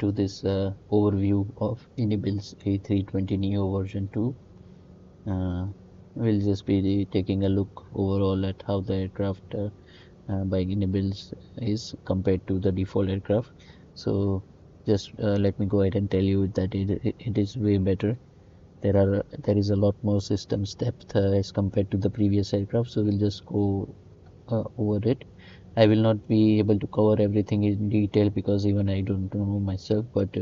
to this overview of Inibuilds A320 Neo version 2. We'll just be taking a look overall at how the aircraft by Inibuilds is compared to the default aircraft. So just let me go ahead and tell you that it is way better. There is a lot more systems depth as compared to the previous aircraft. So we'll just go over it. I will not be able to cover everything in detail because even I don't know myself, but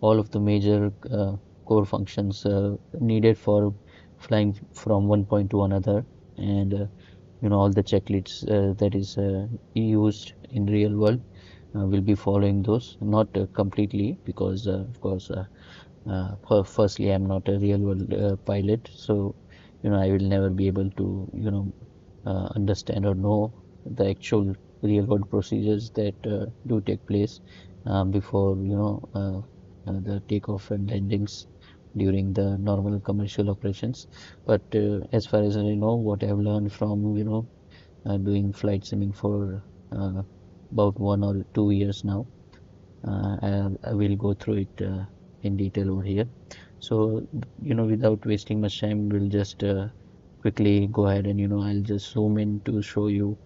all of the major core functions needed for flying from one point to another, and all the checklists that is used in real world will be following those, not completely because of course firstly I'm not a real world pilot, so I will never be able to understand or know the actual real world procedures that do take place before the takeoff and landings during the normal commercial operations. But as far as I know, what I've learned from doing flight simming for about 1 or 2 years now, I will go through it in detail over here. So without wasting much time, we'll just quickly go ahead and I'll just zoom in to show you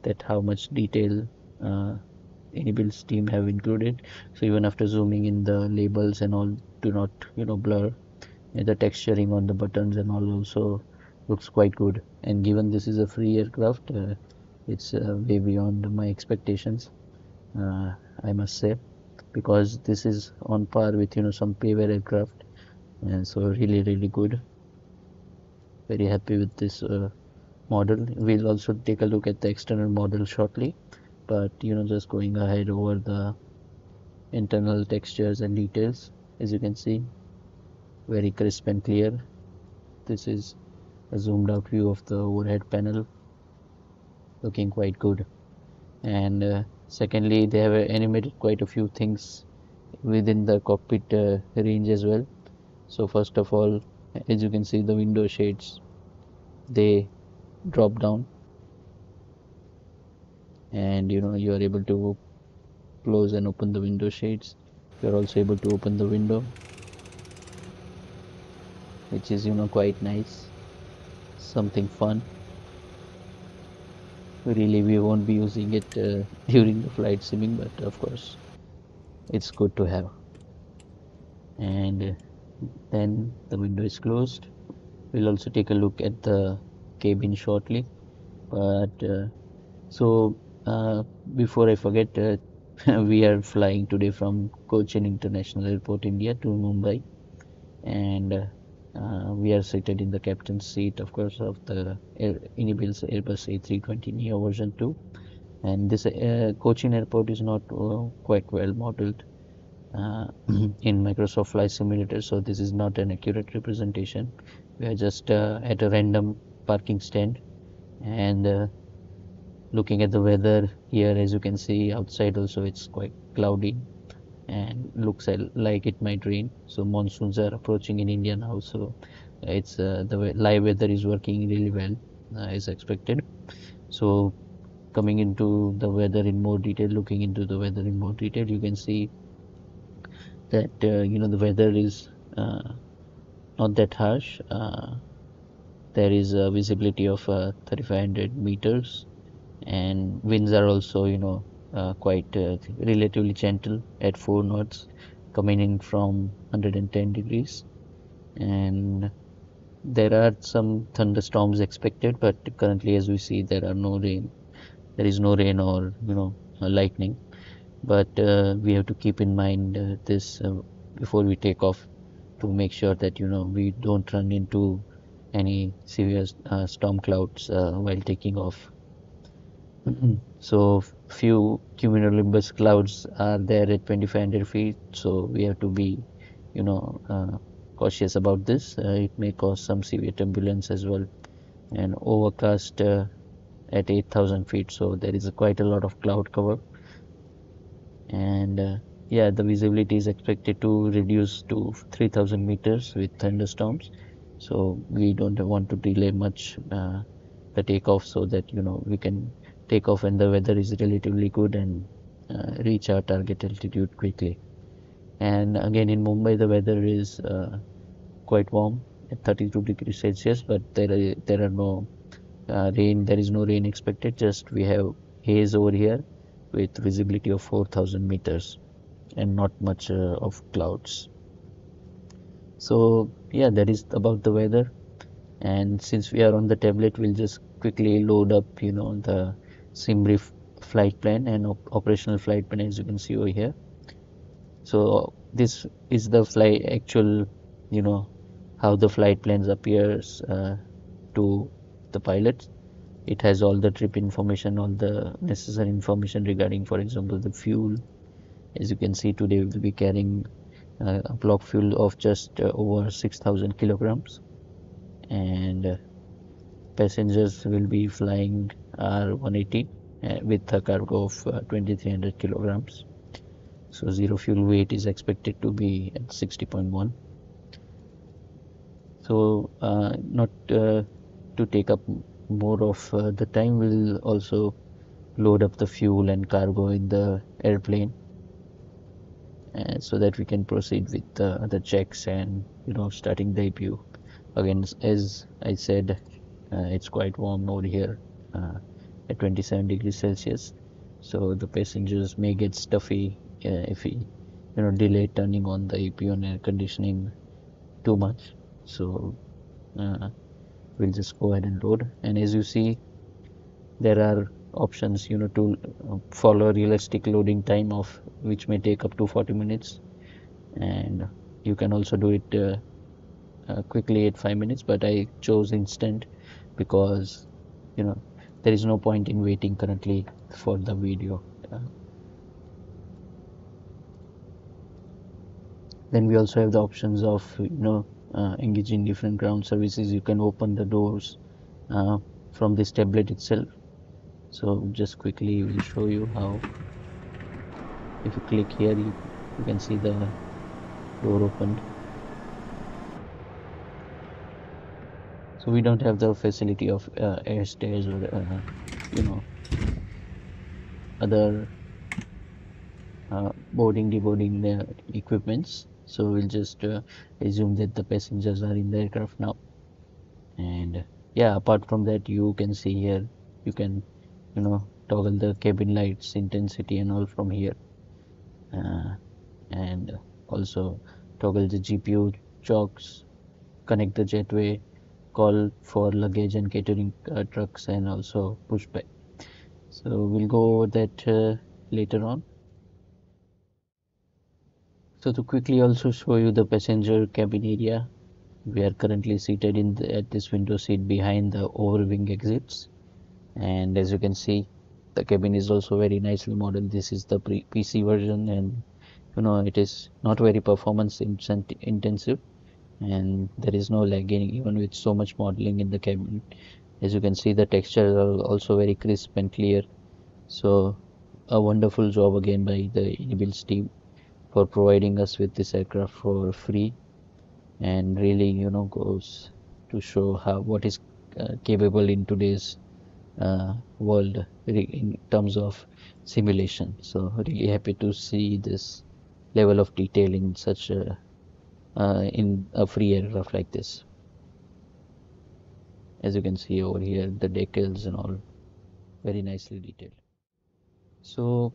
that how much detail Inibuilds team have included. So even after zooming in, the labels and all do not blur. And the texturing on the buttons and all also looks quite good. And given this is a free aircraft, it's way beyond my expectations, I must say, because this is on par with some payware aircraft, and so really good. Very happy with this model. We'll also take a look at the external model shortly, but just going ahead over the internal textures and details, as you can see, very crisp and clear. This is a zoomed out view of the overhead panel, looking quite good. And secondly, they have animated quite a few things within the cockpit range as well. So first of all, as you can see, the window shades, they drop down, and you are able to close and open the window shades. You're also able to open the window, which is quite nice, something fun. Really, we won't be using it during the flight simming, but of course it's good to have. And then the window is closed. We'll also take a look at the cabin shortly, but so before I forget, we are flying today from Cochin International Airport, India to Mumbai, and we are seated in the captain's seat, of course, of the Inibuilds Airbus A320 Neo version 2. And this Cochin Airport is not quite well modeled in Microsoft Flight Simulator, so this is not an accurate representation. We are just at a random parking stand, and looking at the weather here, as you can see outside also, it's quite cloudy and looks like it might rain. So monsoons are approaching in India now, so it's the live weather is working really well as expected. So coming into the weather in more detail, looking into the weather in more detail, you can see that the weather is not that harsh. There is a visibility of 3500 meters, and winds are also quite relatively gentle at 4 knots, coming in from 110 degrees. And there are some thunderstorms expected, but currently, as we see, there is no rain or lightning. But we have to keep in mind this before we take off, to make sure that we don't run into any severe storm clouds while taking off. So few cumulonimbus clouds are there at 2500 feet, so we have to be cautious about this. It may cause some severe turbulence as well. And overcast at 8000 feet, so there is quite a lot of cloud cover. And yeah, the visibility is expected to reduce to 3000 meters with thunderstorms, so we don't want to delay much the takeoff, so that we can take off when the weather is relatively good and reach our target altitude quickly. And again in Mumbai the weather is quite warm at 32 degrees Celsius, but there are no rain. There is no rain expected. Just we have haze over here with visibility of 4,000 meters and not much of clouds. So yeah, that is about the weather. And since we are on the tablet, we'll just quickly load up, the SimBrief flight plan and operational flight plan, as you can see over here. So this is the flight actual, you know, how the flight plans appears to the pilots. It has all the trip information, all the necessary information regarding, for example, the fuel. As you can see, today we'll be carrying a block fuel of just over 6,000 kilograms, and passengers will be flying R180 with a cargo of 2,300 kilograms. So zero fuel weight is expected to be at 60.1. So not to take up more of the time, we'll also load up the fuel and cargo in the airplane, so that we can proceed with the checks and starting the APU. Again, as I said, it's quite warm over here at 27 degrees Celsius. So the passengers may get stuffy if we delay turning on the APU and air conditioning too much. So we'll just go ahead and load. And as you see, there are options to follow a realistic loading time of which may take up to 40 minutes, and you can also do it quickly at 5 minutes, but I chose instant because there is no point in waiting currently for the video. Then we also have the options of engaging different ground services. You can open the doors from this tablet itself. So just quickly we'll show you how. If you click here, you can see the door opened. So we don't have the facility of air stairs or other boarding deboarding equipments. So we'll just assume that the passengers are in the aircraft now. And yeah, apart from that, you can see here, you can toggle the cabin lights intensity and all from here, and also toggle the GPU chocks, connect the jetway, call for luggage and catering trucks, and also pushback. So we'll go over that later on. So to quickly also show you the passenger cabin area, we are currently seated at this window seat behind the overwing exits, and as you can see, the cabin is also very nicely modeled. This is the PC version, and it is not very performance intensive, and there is no lagging even with so much modeling in the cabin. As you can see, the textures are also very crisp and clear. So a wonderful job again by the Inibuilds team for providing us with this aircraft for free, and really goes to show what is capable in today's world in terms of simulation. So really happy to see this level of detail in such in a free aircraft like this. As you can see over here, the decals and all very nicely detailed. So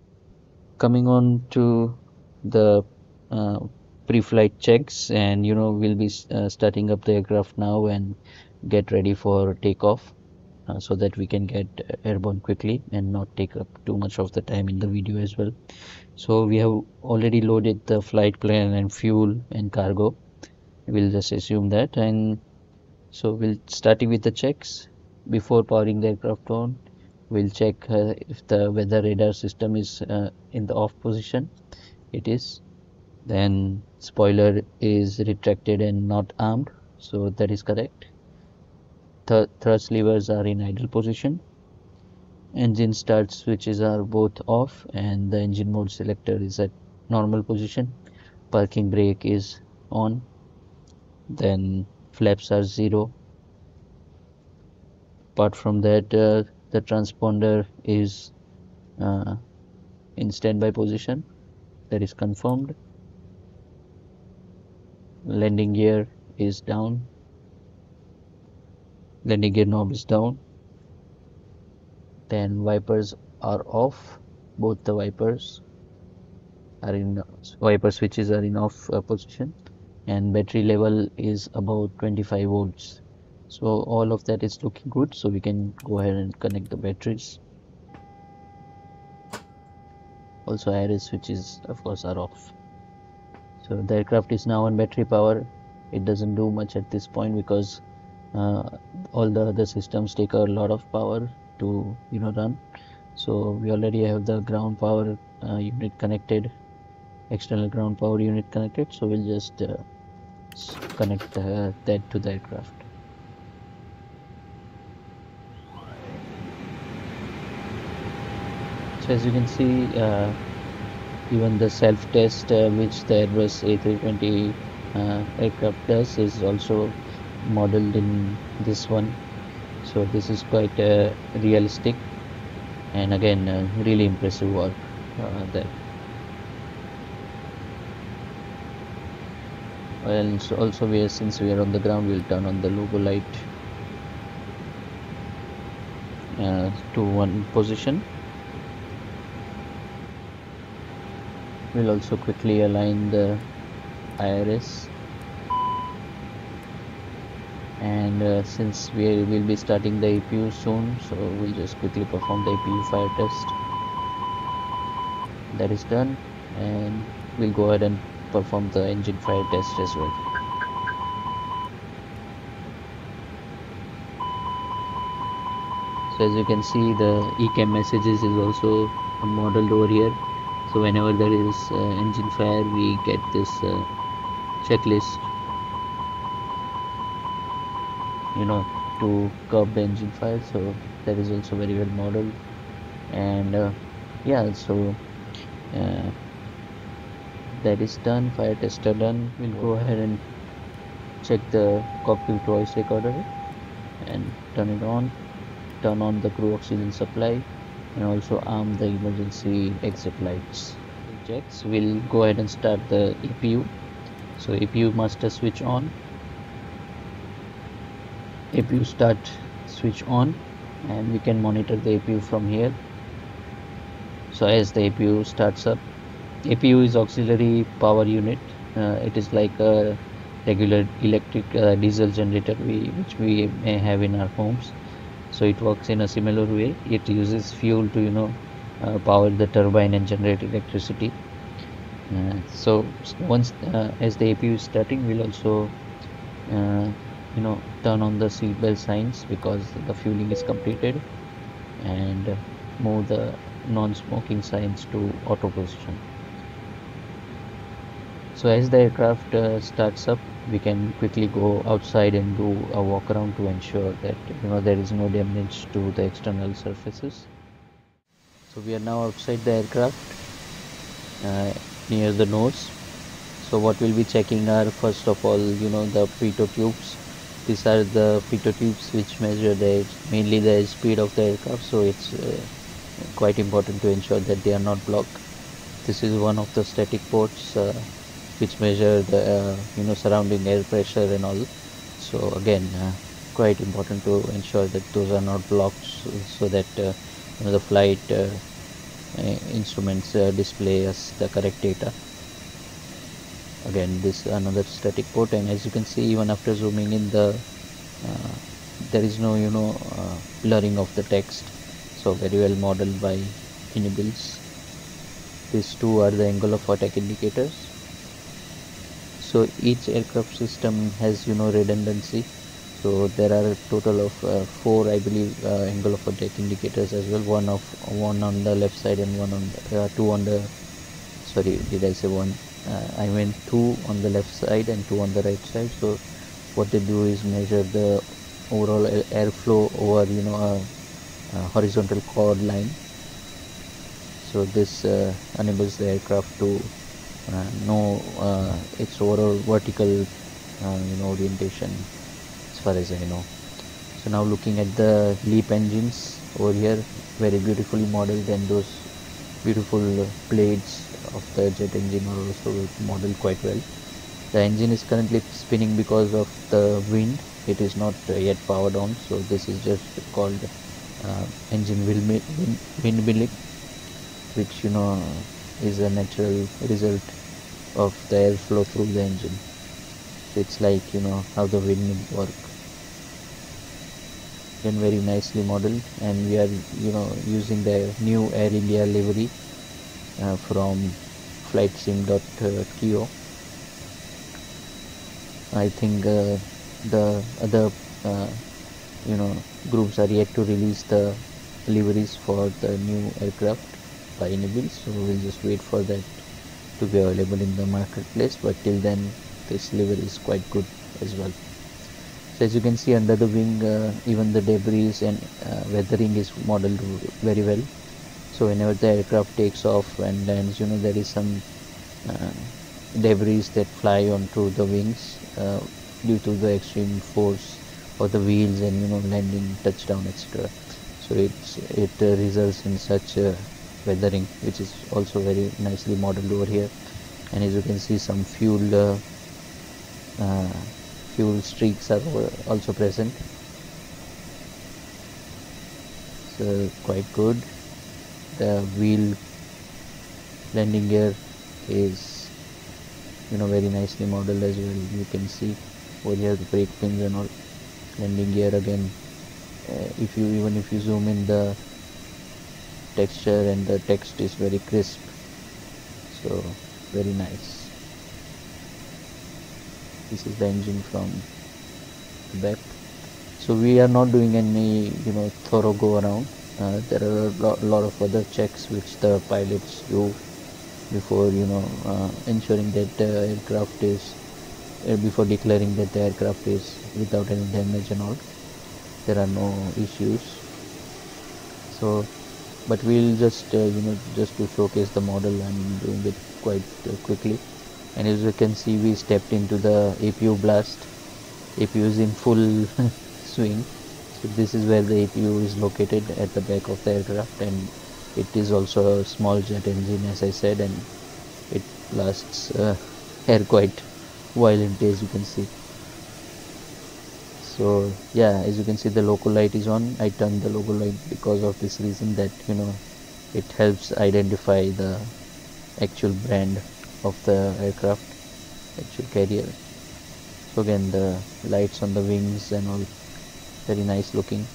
coming on to the uh, pre-flight checks, and we'll be starting up the aircraft now and get ready for takeoff, so that we can get airborne quickly and not take up too much of the time in the video as well. So we have already loaded the flight plan and fuel and cargo. We'll just assume that, and so we'll starting with the checks. Before powering the aircraft on, we'll check if the weather radar system is in the off position. It is. Then spoiler is retracted and not armed, so that is correct. Thrust levers are in idle position. Engine start switches are both off, and the engine mode selector is at normal position. Parking brake is on. Then flaps are 0. Apart from that, the transponder is in standby position. That is confirmed. Landing gear is down, landing gear knob is down, then wipers are off, both the wipers are in wiper switches are in off position, and battery level is about 25 volts. So all of that is looking good, so we can go ahead and connect the batteries. Also IRS switches of course are off. So the aircraft is now on battery power. It doesn't do much at this point because uh, all the other systems take a lot of power to run. So we already have the ground power unit connected, external ground power unit connected. So we'll just connect that to the aircraft. So as you can see, even the self-test which the Airbus A320 aircraft does is also modeled in this one. So this is quite realistic, and again really impressive work there. And so also since we are on the ground, we'll turn on the logo light to one position. We'll also quickly align the IRS, and since we will be starting the APU soon, so we'll just quickly perform the APU fire test. That is done, and we'll go ahead and perform the engine fire test as well. So as you can see, the ECAM messages is also modeled over here. So whenever there is engine fire, we get this checklist, to curb the engine fire. So that is also very well modeled, and yeah, so that is done. Fire tests are done. We'll go ahead and check the cockpit voice recorder and turn it on. Turn on the crew oxygen supply, and also arm the emergency exit lights. Checks. We'll go ahead and start the APU. So APU master switch on. APU start switch on, and we can monitor the APU from here. So as the APU starts up, APU is auxiliary power unit. It is like a regular electric diesel generator which we may have in our homes. So it works in a similar way. It uses fuel to power the turbine and generate electricity. So once as the APU is starting, we'll also turn on the seatbelt signs because the fueling is completed, and move the non-smoking signs to auto position. So as the aircraft starts up, we can quickly go outside and do a walk around to ensure that there is no damage to the external surfaces. So we are now outside the aircraft near the nose. So what we'll be checking are, first of all, the pitot tubes. These are the pitot tubes which measure mainly the speed of the aircraft. So it's quite important to ensure that they are not blocked. This is one of the static ports which measure the surrounding air pressure and all. So again, quite important to ensure that those are not blocked, so that the flight instruments display us the correct data. Again, this another static port, and as you can see, even after zooming in, there is no blurring of the text. So very well modeled by Inibuilds. These two are the angle of attack indicators. So each aircraft system has redundancy. So there are a total of 4, I believe, angle of attack indicators as well. One on the left side and one on two on the. Sorry, did I say one? I meant 2 on the left side and 2 on the right side. So what they do is measure the overall airflow over a horizontal chord line. So this enables the aircraft to know its overall vertical orientation, as far as I know. So now looking at the LEAP engines over here, very beautifully modeled, and those beautiful blades of the jet engine are also modeled quite well. The engine is currently spinning because of the wind. It is not yet powered on, so this is just called engine windmilling, which is a natural result of the airflow through the engine. So it's like how the windmill work. Again, very nicely modeled, and we are using the new Air India livery from flightsim.to. I think the other groups are yet to release the liveries for the new aircraft by Inibuilds, so we'll just wait for that to be available in the marketplace, but till then this livery is quite good as well. So as you can see under the wing, even the debris and weathering is modeled very well. So whenever the aircraft takes off and lands, there is some debris that fly onto the wings due to the extreme force of the wheels and landing, touchdown, etc. So it results in such weathering, which is also very nicely modeled over here. And as you can see, some fuel streaks are also present. So quite good. The wheel landing gear is very nicely modeled as well. You can see over here the brake pins and all. Landing gear again, if you zoom in, the texture and the text is very crisp, so very nice. This is the engine from the back. So we are not doing any thorough go around. There are a lot of other checks which the pilots do before ensuring that the aircraft is before declaring that the aircraft is without any damage and all. There are no issues. So but we'll just just to showcase the model, I'm doing it quite quickly. And as you can see, we stepped into the APU blast. APU is in full swing. So this is where the APU is located, at the back of the aircraft, and it is also a small jet engine, as I said, and it blasts air quite violently, as you can see. So yeah, as you can see, the logo light is on. I turned the logo light because of this reason, that it helps identify the actual brand of the aircraft, actual carrier. So again, the lights on the wings and all, very nice looking.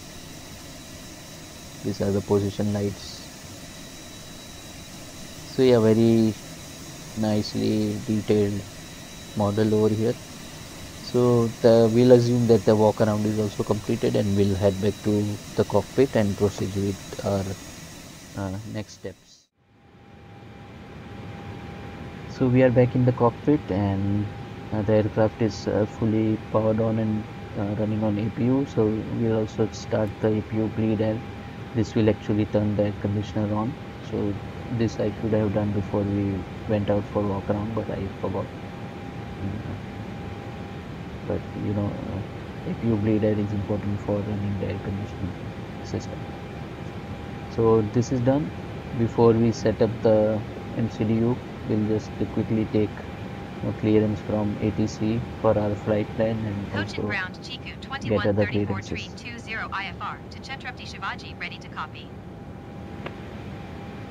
These are the position lights. So yeah, very nicely detailed model over here. So we'll assume that the walk around is also completed, and we'll head back to the cockpit and proceed with our next steps. So we are back in the cockpit, and the aircraft is fully powered on and running on APU. So we'll also start the APU bleed air. This will actually turn the air conditioner on. So this I should have done before we went out for walk around, but I forgot. But APU bleed air is important for running the air conditioning system. So this is done. Before we set up the MCDU, we'll just quickly take clearance from ATC for our flight plan, and also get other clearances. IFR to Chhatrapati Shivaji, ready to copy.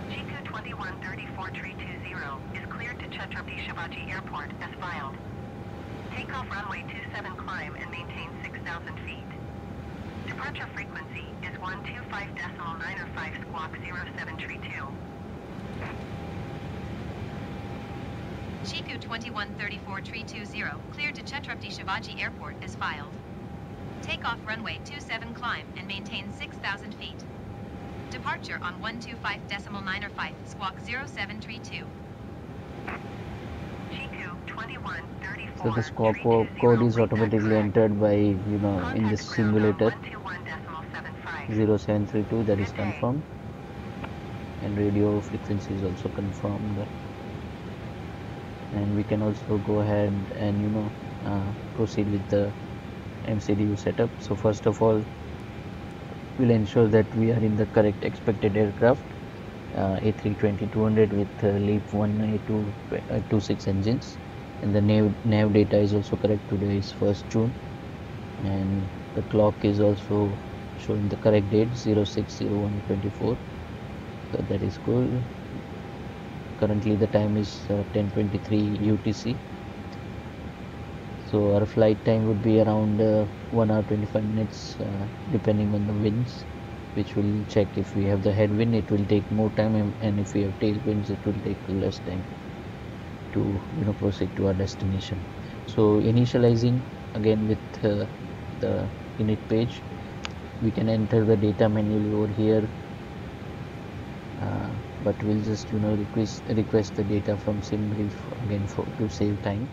GQ 2134-320 is cleared to Chhatrapati Shivaji Airport as filed. Takeoff runway 27 climb and maintain 6,000 feet. Departure frequency is 125.905 squawk 0732. GQ 2134-320 cleared to Chhatrapati Shivaji Airport as filed. Takeoff runway 27 climb and maintain 6,000 feet. Departure on 125.905 squawk 0732. So the squawk code is automatically entered by in this simulator. 0732, that is confirmed, and radio frequency is also confirmed. And we can also go ahead and proceed with the MCDU setup. So first of all, we'll ensure that we are in the correct expected aircraft, A320-200 with LEAP 1A226 engines. and the nav data is also correct. Today is 1st June, and the clock is also showing the correct date 060124, so that is good. Currently the time is 10:23 UTC, so our flight time would be around 1 hour 25 minutes, depending on the winds, which will check. If we have the headwind, it will take more time, and if we have tailwinds, it will take less time to proceed to our destination. So initializing again with the init page, we can enter the data manually over here, but we'll just request the data from SimBrief again to save time.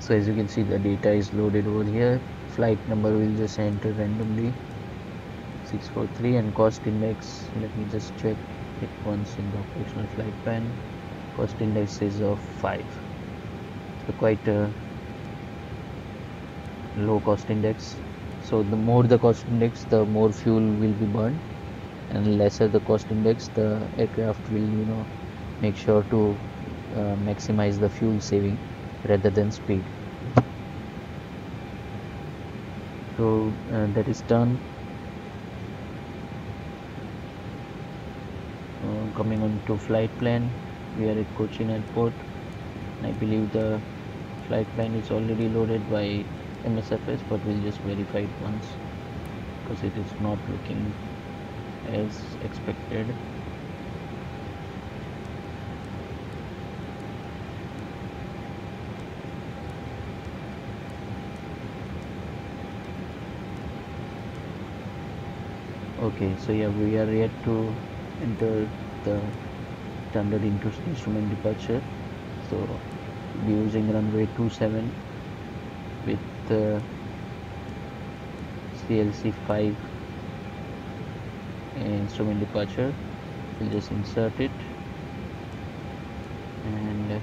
So as you can see, the data is loaded over here. Flight number we'll just enter randomly 643, and cost index, let me just check it once in the operational flight plan. Cost index is of 5, so quite a low cost index. So the more the cost index, the more fuel will be burned, and lesser the cost index, the aircraft will make sure to maximize the fuel saving rather than speed. So that is done. Coming on to flight plan, we are at Cochin Airport, and I believe the flight plan is already loaded by MSFS, but we'll just verify it once because it is not looking as expected. Okay, so yeah, we are yet to enter the standard instrument departure. So we'll be using runway 27 with CLC 5 instrument departure. We'll just insert it, and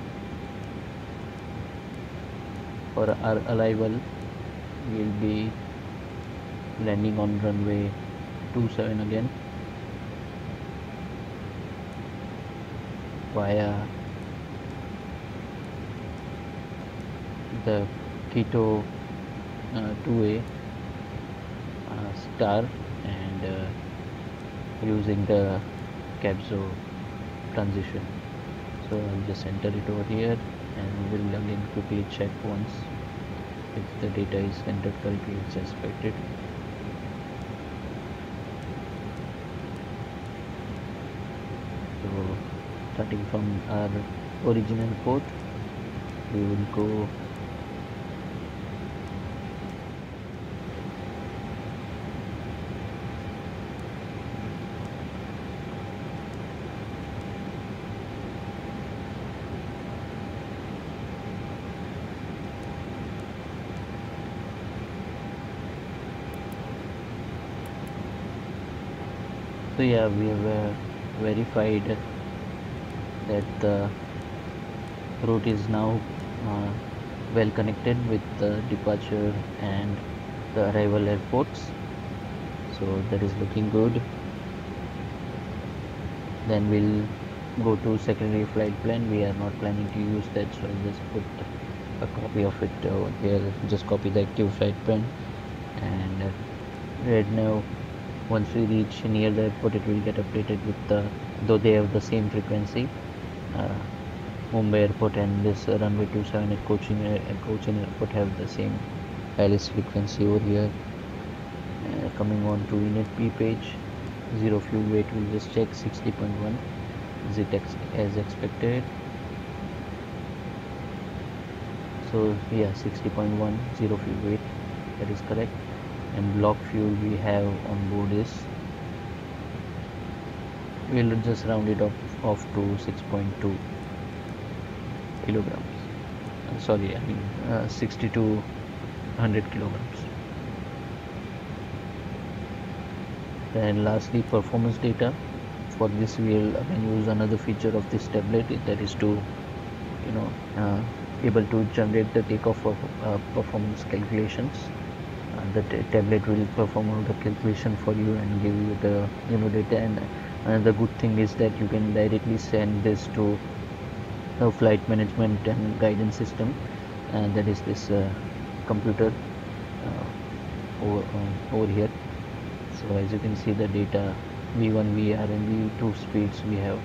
for our arrival we'll be landing on runway 27 again via the Quito 2A star, and using the capso transition. So I'll just enter it over here, and we'll again quickly check once if the data is entered correctly as expected. So starting from our original port, we will go so yeah, we have verified that the route is now well connected with the departure and the arrival airports, so that is looking good. Then we'll go to secondary flight plan. We are not planning to use that, so I'll just put a copy of it over here. Just copy the active flight plan, and right now once we reach near the airport, it will get updated with though they have the same frequency, Mumbai airport and this runway 27 at Cochin airport have the same wireless frequency over here. Coming on to init P page, zero fuel weight, we'll just check 60.1. Is it as expected? So yeah, 60.1, zero fuel weight, that is correct. And block fuel we have on board is, we'll just round it off to 6.2 kilograms. Sorry, I mean 60 to 100 kilograms. Then lastly, performance data. For this we will again use another feature of this tablet, that is to able to generate the takeoff of performance calculations. The tablet will perform all the calculation for you and give you the data. And another good thing is that you can directly send this to flight management and guidance system, and that is this computer over here. So as you can see the data V1, VR and V2 speeds, we have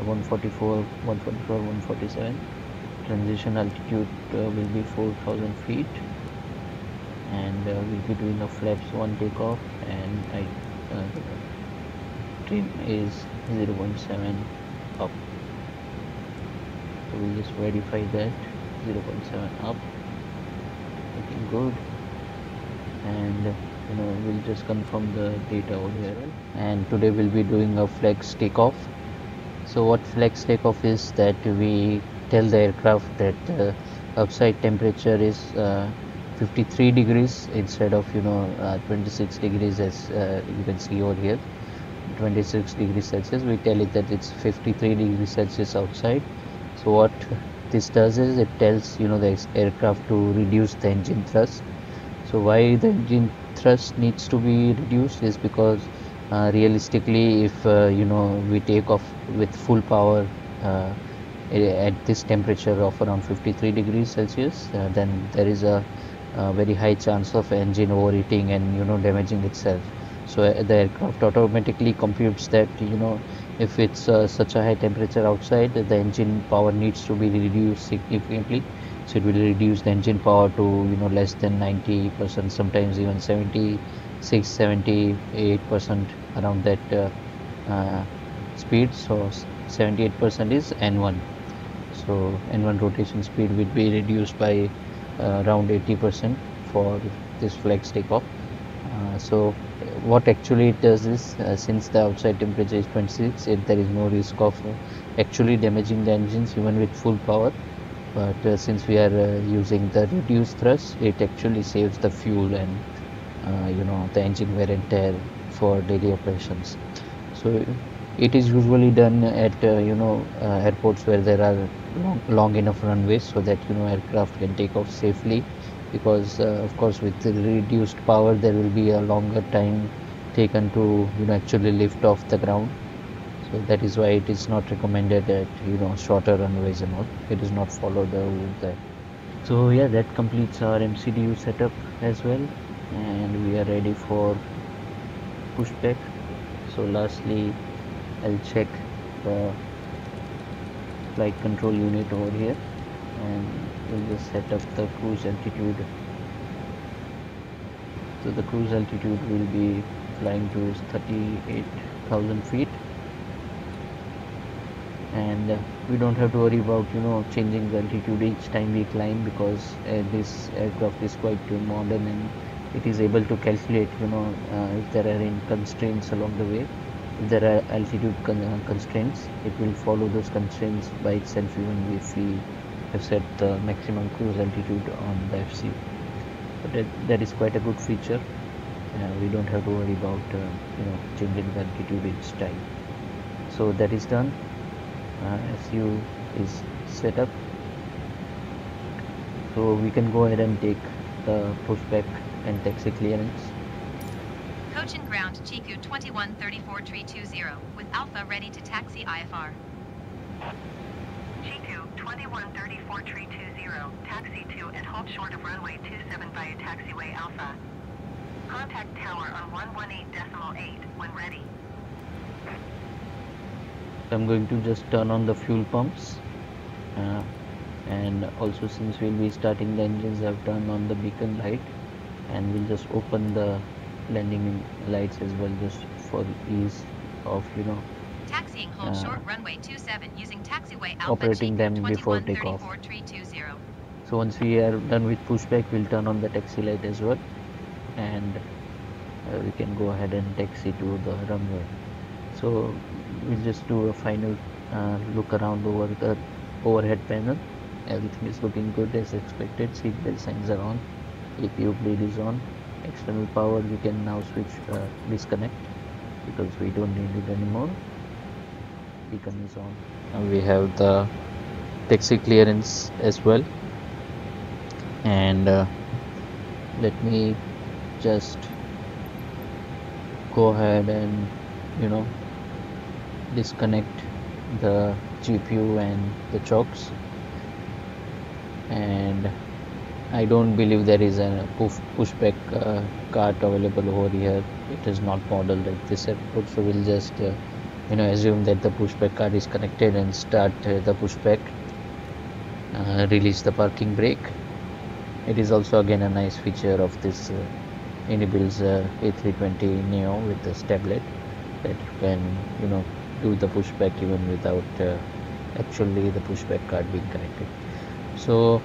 144, 144, 147. Transition altitude will be 4,000 feet, and we'll be doing a flaps 1 takeoff, and trim is 0.7 up. So we'll just verify that 0.7 up, looking good, and we'll just confirm the data over here. And today we'll be doing a flex takeoff. So what flex takeoff is, that we tell the aircraft that outside temperature is 53 degrees instead of 26 degrees, as you can see over here, 26 degrees Celsius. We tell it that it's 53 degrees Celsius outside. So what this does is, it tells the aircraft to reduce the engine thrust. So why the engine thrust needs to be reduced is because realistically, if we take off with full power at this temperature of around 53 degrees Celsius, then there is a very high chance of engine overheating and damaging itself. So the aircraft automatically computes that if it's such a high temperature outside, the engine power needs to be reduced significantly. So it will reduce the engine power to less than 90%, sometimes even 76, 78%, around that speed. So 78% is N1. So N1 rotation speed will be reduced by around 80% for this flex takeoff. So what actually it does is, since the outside temperature is 26, there is no risk of actually damaging the engines even with full power. But since we are using the reduced thrust, it actually saves the fuel and the engine wear and tear for daily operations. So it is usually done at airports where there are long enough runways, so that aircraft can take off safely, because of course with the reduced power there will be a longer time taken to actually lift off the ground. So that is why it is not recommended at shorter runways and all. It does not follow the rule there. So yeah, that completes our MCDU setup as well, and we are ready for pushback. So lastly, I'll check the flight control unit over here, and we'll just set up the cruise altitude. So the cruise altitude will be flying to 38,000 feet, and we don't have to worry about changing the altitude each time we climb, because this aircraft is quite modern, and it is able to calculate if there are any constraints along the way. If there are altitude constraints, it will follow those constraints by itself, even if we have set the maximum cruise altitude on the FC. But that is quite a good feature. We don't have to worry about changing the altitude each time. So that is done. SU is set up, so we can go ahead and take the pushback and taxi clearance. Cochin ground Chiku 2134-320 with Alpha ready to taxi IFR. Chiku 2134-320, taxi to and hold short of runway 27 via taxiway Alpha. Contact tower on 118.8 when ready. I'm going to just turn on the fuel pumps, and also, since we'll be starting the engines, I've turned on the beacon light, and we'll just open the landing lights as well, just for ease of Taxiing hold short runway 27 using taxiway Alpha operating them before takeoff. So once we are done with pushback, we'll turn on the taxi light as well, and we can go ahead and taxi to the runway. So we'll just do a final look around over the overhead panel. Everything is looking good as expected. Seatbelt signs are on, APU bleed is on. External power we can now switch disconnect, because we don't need it anymore. Beacon is on. Now we have the taxi clearance as well, and let me just go ahead and disconnect the GPU and the chocks, and I don't believe there is a pushback cart available over here. It is not modeled at this airport, so we'll just assume that the pushback cart is connected and start the pushback, release the parking brake. It is also again a nice feature of this Inibuilds A320 Neo with this tablet, that you can do the pushback even without actually the pushback card being connected. So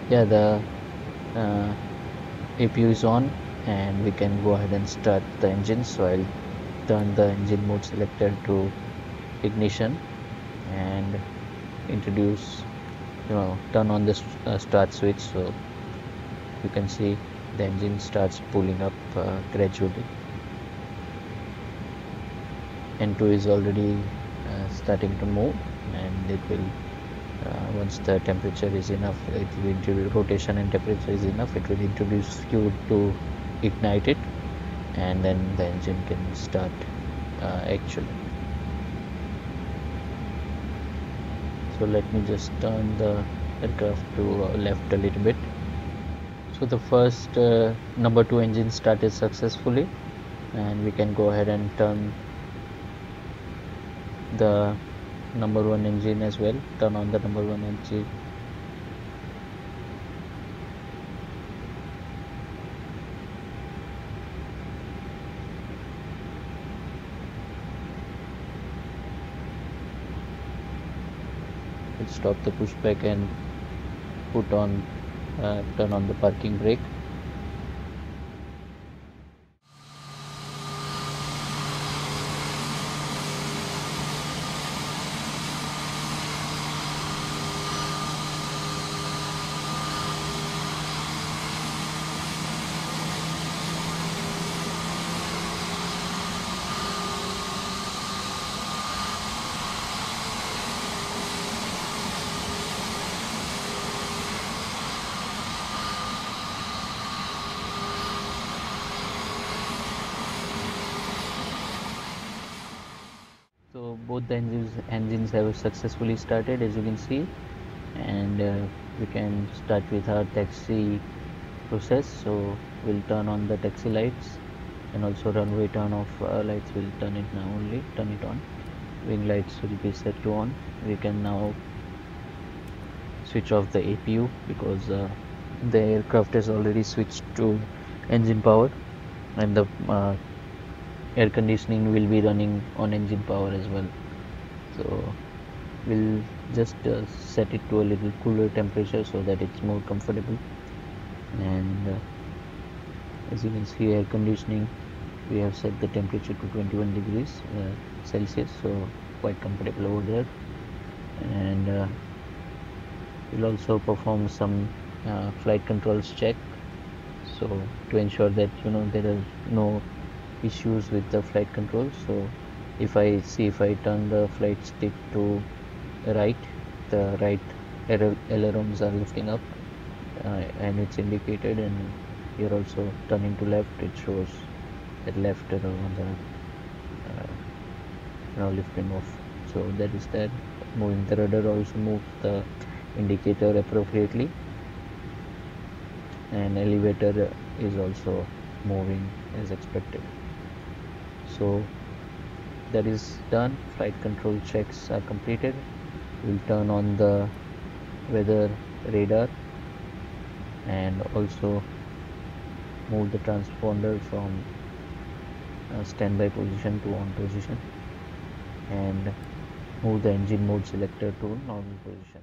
yeah, the APU is on and we can go ahead and start the engine. So I'll turn the engine mode selector to ignition and turn on the start switch, so you can see the engine starts pulling up gradually. N2 is already starting to move, and it will once the temperature is enough, it will introduce rotation and temperature is enough, it will introduce fuel to ignite it, and then the engine can start actually. So let me just turn the aircraft to left a little bit. So the first number 2 engine started successfully, and we can go ahead and turn the number 1 engine as well. Turn on the number 1 engine. We'll stop the pushback and turn on the parking brake. So both the engines have successfully started, as you can see, and we can start with our taxi process. So we'll turn on the taxi lights, and also runway turn off lights. We'll turn it now only, turn it on. Wing lights will be set to on. We can now switch off the APU because the aircraft has already switched to engine power, and the air conditioning will be running on engine power as well. So we'll just set it to a little cooler temperature so that it's more comfortable. And as you can see, air conditioning, we have set the temperature to 21 degrees Celsius, so quite comfortable over there. And we'll also perform some flight controls check, so to ensure that there are no issues with the flight control. So if I turn the flight stick to right, the right ailerons are lifting up and it's indicated, and here also turning to left, it shows that left ailerons are lifting off. So that is that. Moving the rudder also moves the indicator appropriately, and elevator is also moving as expected. So that is done. Flight control checks are completed. We'll turn on the weather radar and also move the transponder from standby position to on position, and move the engine mode selector to normal position.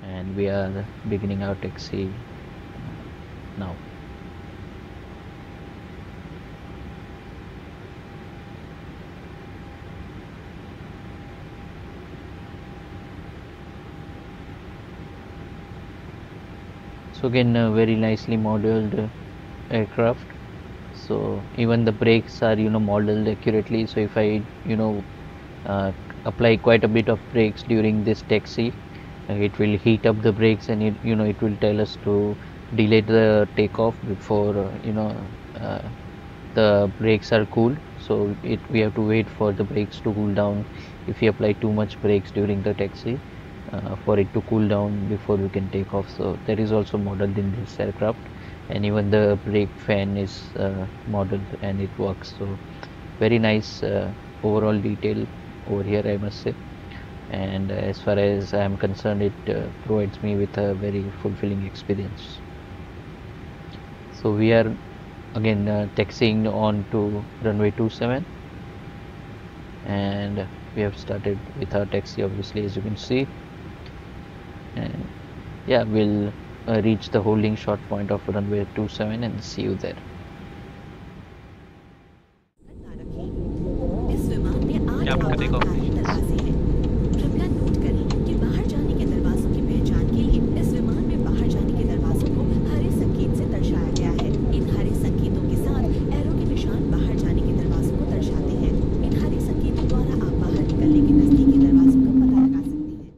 And we are beginning our taxi now. So again, a very nicely modeled aircraft. So even the brakes are modeled accurately. So if I apply quite a bit of brakes during this taxi, it will heat up the brakes, and it will tell us to delay the takeoff before the brakes are cooled. So we have to wait for the brakes to cool down if we apply too much brakes during the taxi, for it to cool down before we can take off. So that is also modeled in this aircraft, and even the brake fan is modeled and it works. So very nice overall detail over here, I must say. And as far as I am concerned, it provides me with a very fulfilling experience. So we are again taxiing on to runway 27, and we have started with our taxi, obviously, as you can see. And yeah, we'll reach the holding short point of runway 27 and see you there. इस विमान में 8 आपातकालीन दरवाजे हैं। कृपया note करें कि बाहर जाने के दरवाजों की पहचान के लिए इस विमान में बाहर जाने के दरवाजों को हरे संकेत से दर्शाया गया है। इन हरे संकेतों के साथ एरो के निशान बाहर जाने के दरवाजों को दर्शाते हैं। इन हरे संकेतों द्वारा आप बाहर निकलने के नजदीकी दरवाजों का पता लगा सकते हैं।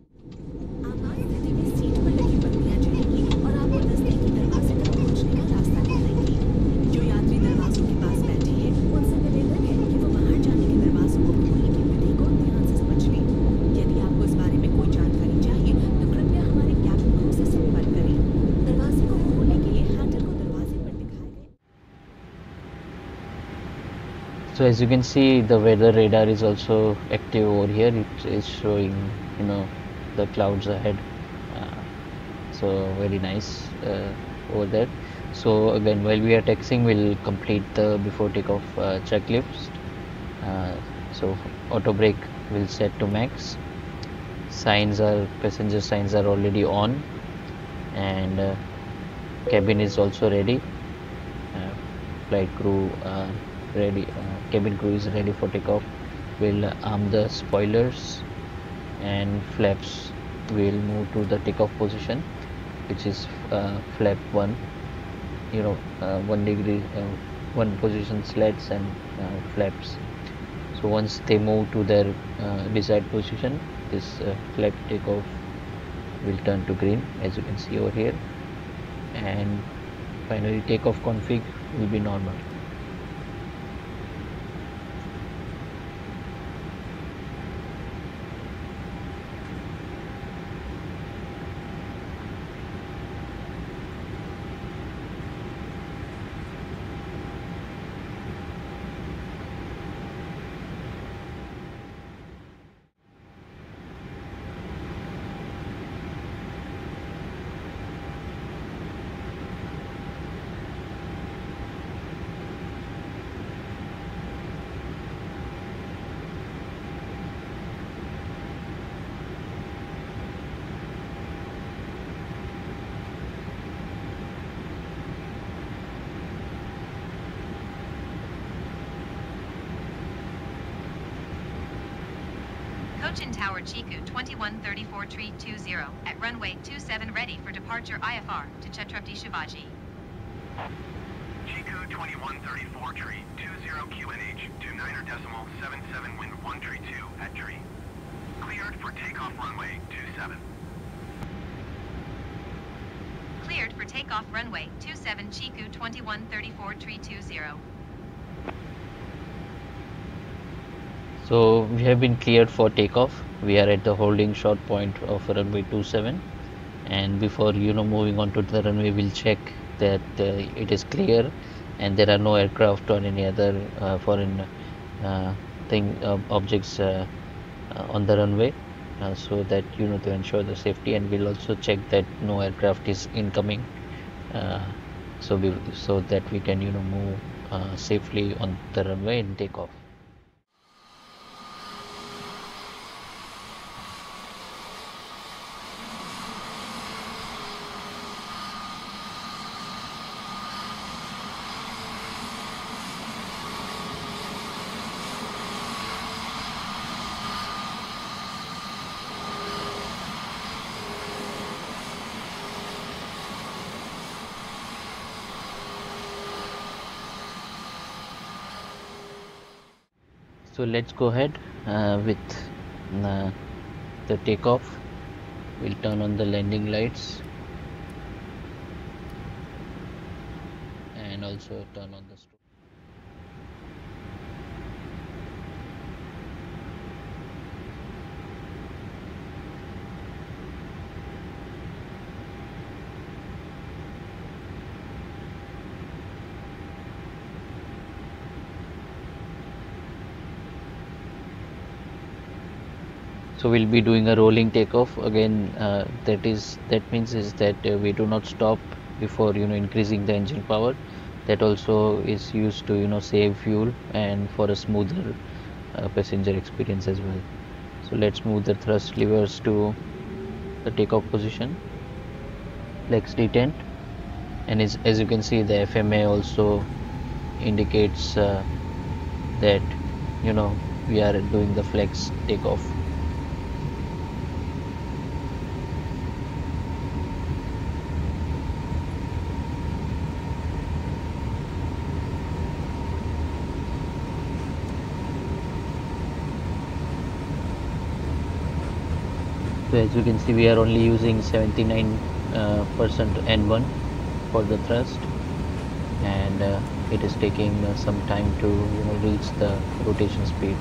आपात स्थिति में सीट पर लगी बत्तियां जलेंगी और आपको नजदीकी दरवाजे तक पहुंचने का रास्ता दिखाएंगी। जो यात्री दरवाजों के पास बैठे हैं, उनसे निवेदन है कि वो बाहर जाने के दरवाजों को खोलने की विधि को ध्यान से समझ लें। यदि आपको इस बारे में कोई जानकारी चाहिए, तो कृपया हमारे कैबिन क्रू से संपर्क करें। दरवाजे को खोलने के लिए हैंडल को दरवाजे पर दिखाए गए। So as you can see, the weather radar is also active over here. It is showing, the clouds ahead. So very nice over there. So again, while we are taxiing, we'll complete the before takeoff checklist. So auto brake will set to max. Passenger signs are already on, and cabin is also ready. Flight crew ready. Cabin crew is ready for takeoff. We'll arm the spoilers and flaps. We'll move to the takeoff position, which is flap 1. 1 degree, 1 position slats and flaps. So once they move to their desired position, this flap takeoff will turn to green, as you can see over here, and finally takeoff config will be normal. Cochin Tower Chiku 2134 Tree 20 at runway 27 ready for departure IFR to Chhatrapati Shivaji. Chiku 2134 Tree 20 QNH 29.77 wind 1 tree 2 at tree. Cleared for takeoff runway 27. Cleared for takeoff runway 27 Chiku 2134 Tree 20. So we have been cleared for takeoff. We are at the holding short point of runway 27, and before moving on to the runway, we'll check that it is clear and there are no aircraft or any other foreign objects on the runway, so that to ensure the safety. And we'll also check that no aircraft is incoming, so that we can move safely on the runway and take off. So let's go ahead with the takeoff. We'll turn on the landing lights and also turn on the stove. So we'll be doing a rolling takeoff again. That means is that we do not stop before increasing the engine power. That also is used to save fuel and for a smoother passenger experience as well. So let's move the thrust levers to the takeoff position. Flex detent, and as you can see, the FMA also indicates that we are doing the flex takeoff. So as you can see, we are only using 79% N1 for the thrust, and it is taking some time to reach the rotation speed.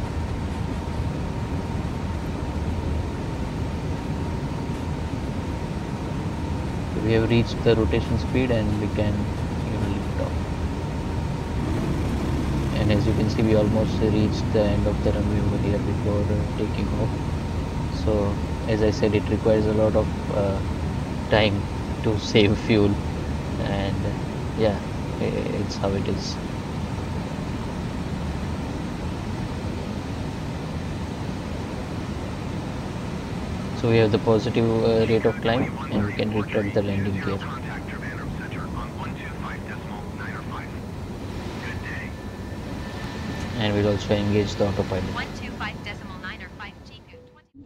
So we have reached the rotation speed and we can lift off. And as you can see, we almost reached the end of the runway over here before taking off. So as I said, it requires a lot of time to save fuel, and yeah, it's how it is. So we have the positive rate of climb, and we can retract the landing gear. And we'll also engage the autopilot. 125.905 GQ 20.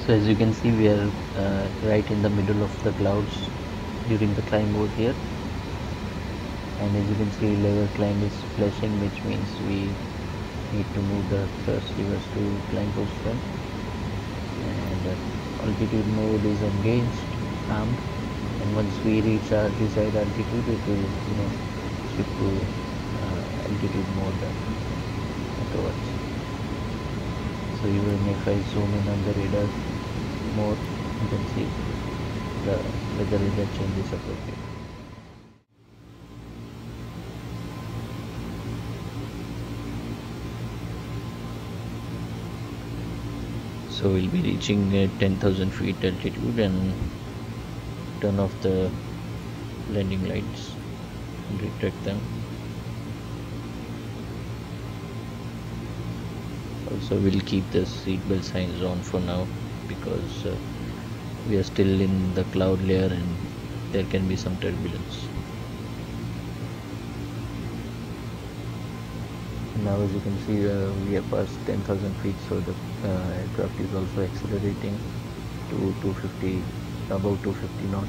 So as you can see, we are right in the middle of the clouds during the climb over here, and as you can see, lever climb is flashing, which means we need to move the thrust levers to climb position, and altitude mode is engaged, armed, and once we reach our desired altitude, it will shift to altitude mode afterwards. So even if I zoom in on the radar more, you can see the weather radar changes appropriately. So we'll be reaching 10,000 feet altitude and turn off the landing lights and retract them. Also, we'll keep the seatbelt signs on for now because we are still in the cloud layer and there can be some turbulence. Now as you can see, we have passed 10,000 feet, so the aircraft is also accelerating to 250, above 250 knots.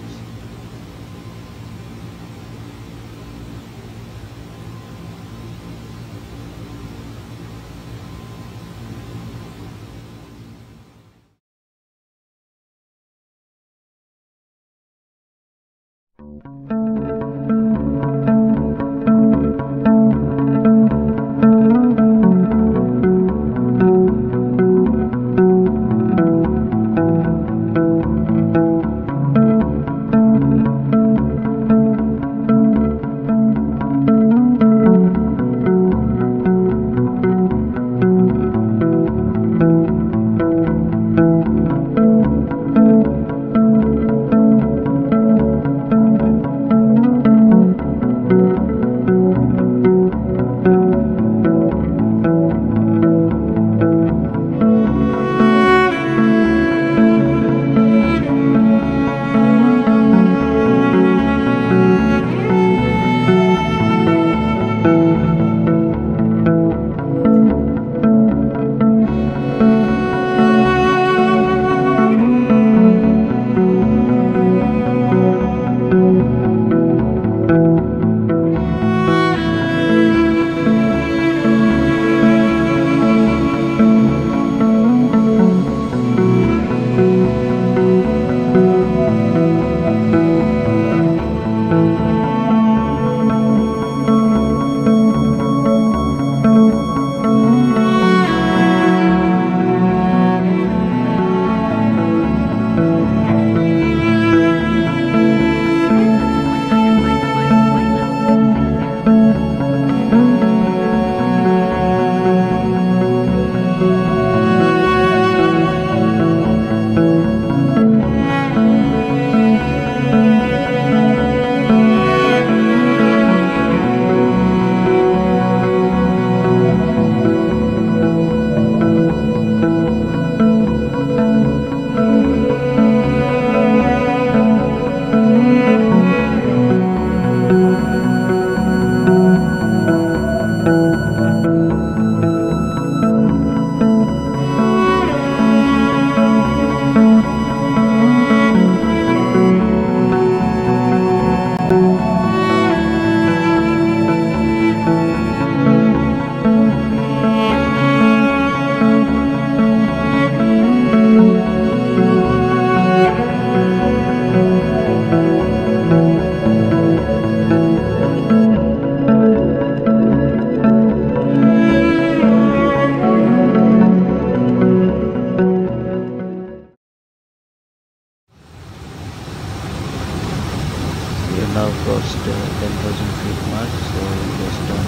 now crossed 10,000 feet mark, so just turn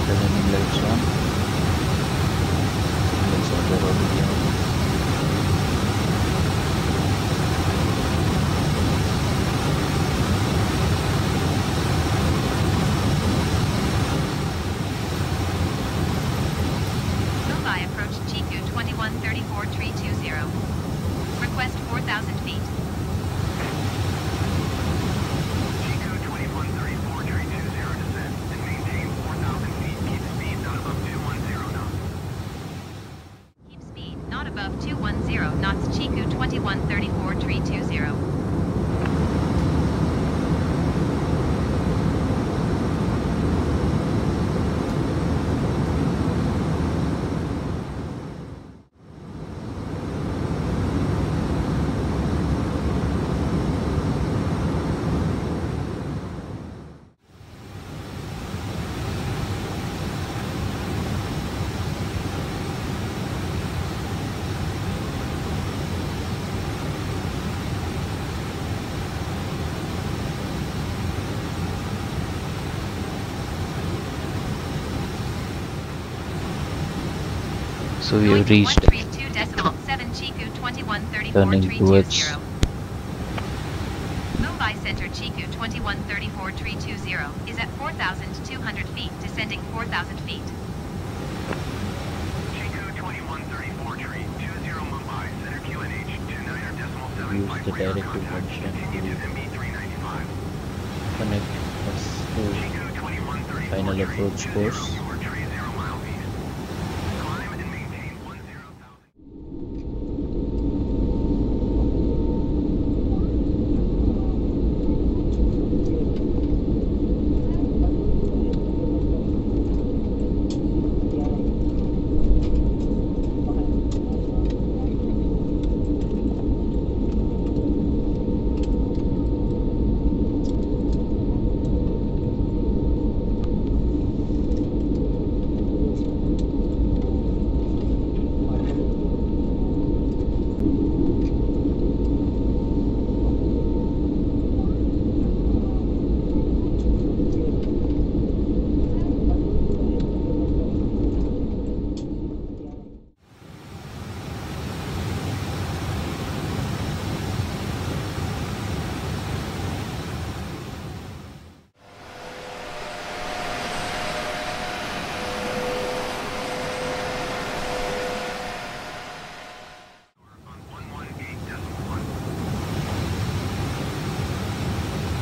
the landing lights on. Signals are already on. Mumbai approach Chiku 2134 tree 20. Request 4,000 feet. Chiku 2134 tree 20 descend and maintain 4,000 feet. Keep speed not above 210 knots. Keep speed not above 210 knots. Chiku 2134 tree 20. So we have reached, 132.7 Chiku 2134 turning tree towards 20. Mumbai Center Chiku 2134 tree 20 is at 4,200 feet, descending 4,000 feet. Chiku 2134 tree 20 Mumbai Center QNH 29.75 use the directive contact. function Continue to to MB 395. connect us to Chiku 2134 final tree approach 20, course. you are 30 miles east. Climb and maintain 10,000.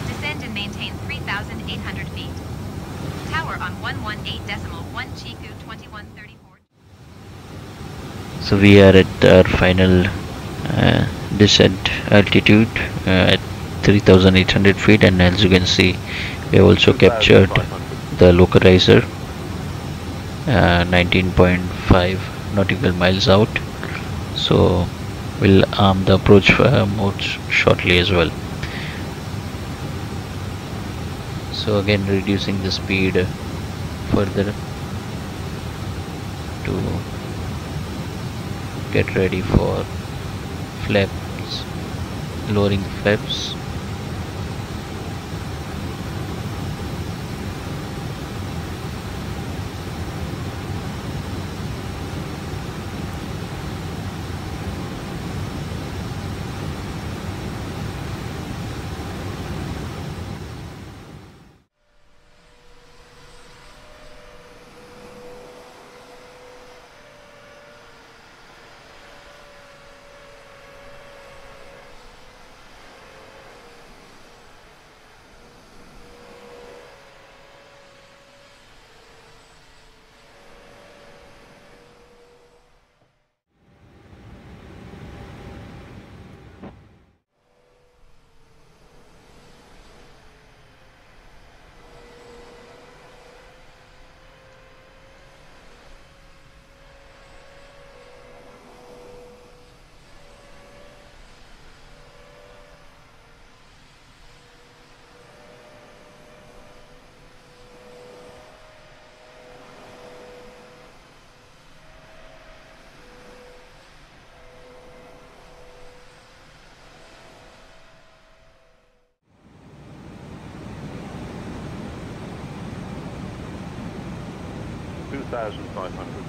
Descend and maintain 3,800 feet. Tower on 118.1 Chiku 2134. So we are at our final descent altitude at 3,800 feet, and as you can see, we have also captured the localizer 19.5 nautical miles out. So we'll arm the approach modes shortly as well. So again, reducing the speed further to get ready for flaps, lowering the flaps. 2,500.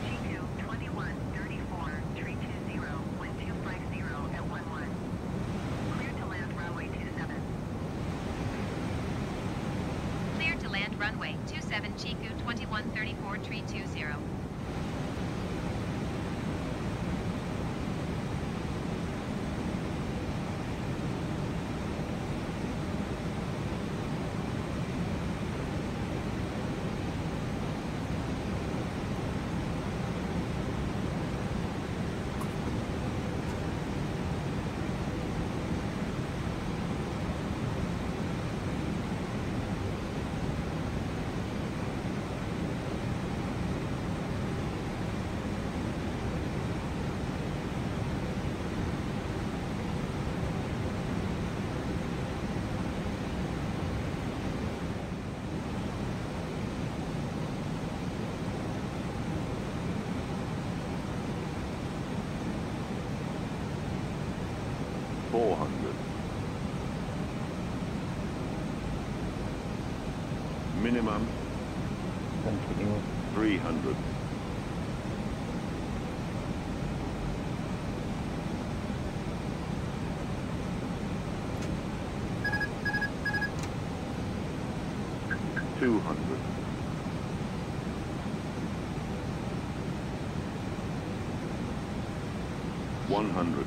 GQ 2134, tree 20, wind 250 at 11. Clear to land runway 27. Clear to land runway 27 GQ 2134, tree 20. Minimum Continue. 300. $200. $100.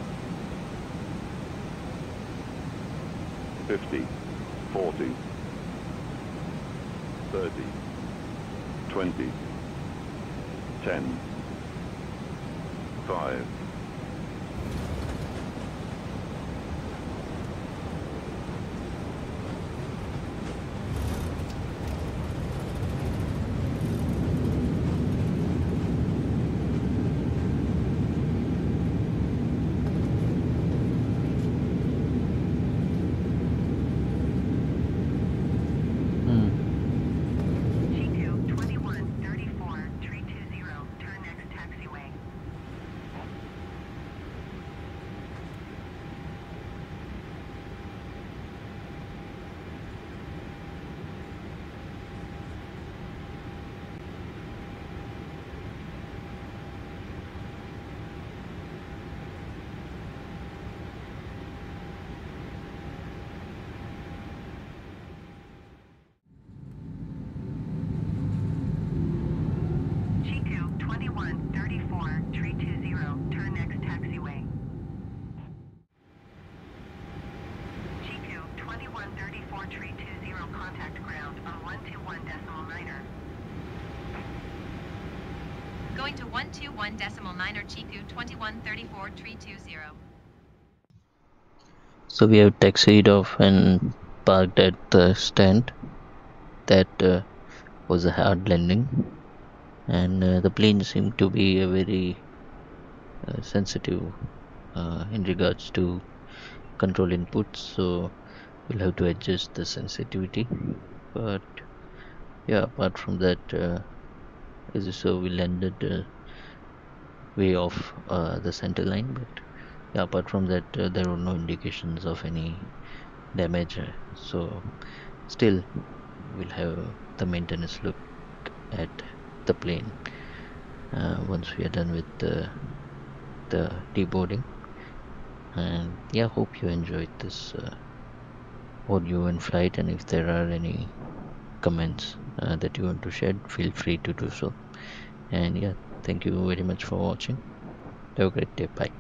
50, 40, 30, 20, 10, 5, GQ 2134, tree 20, turn next taxiway. GQ 2134, tree 20, turn next taxiway. GQ 2134, tree 20, contact ground on 121.9er. Going to 121.9er GQ 2134, tree 20. So we have taxied off and parked at the stand. That was a hard landing, and the plane seemed to be a very sensitive in regards to control inputs, so we'll have to adjust the sensitivity. But yeah, apart from that, as you saw, we landed way off the center line, but yeah, apart from that, there were no indications of any damage. So still, we'll have the maintenance look at the plane once we are done with the deboarding. And yeah, hope you enjoyed this audio and flight, and if there are any comments that you want to share, feel free to do so. And yeah, thank you very much for watching. Have a great day. Bye.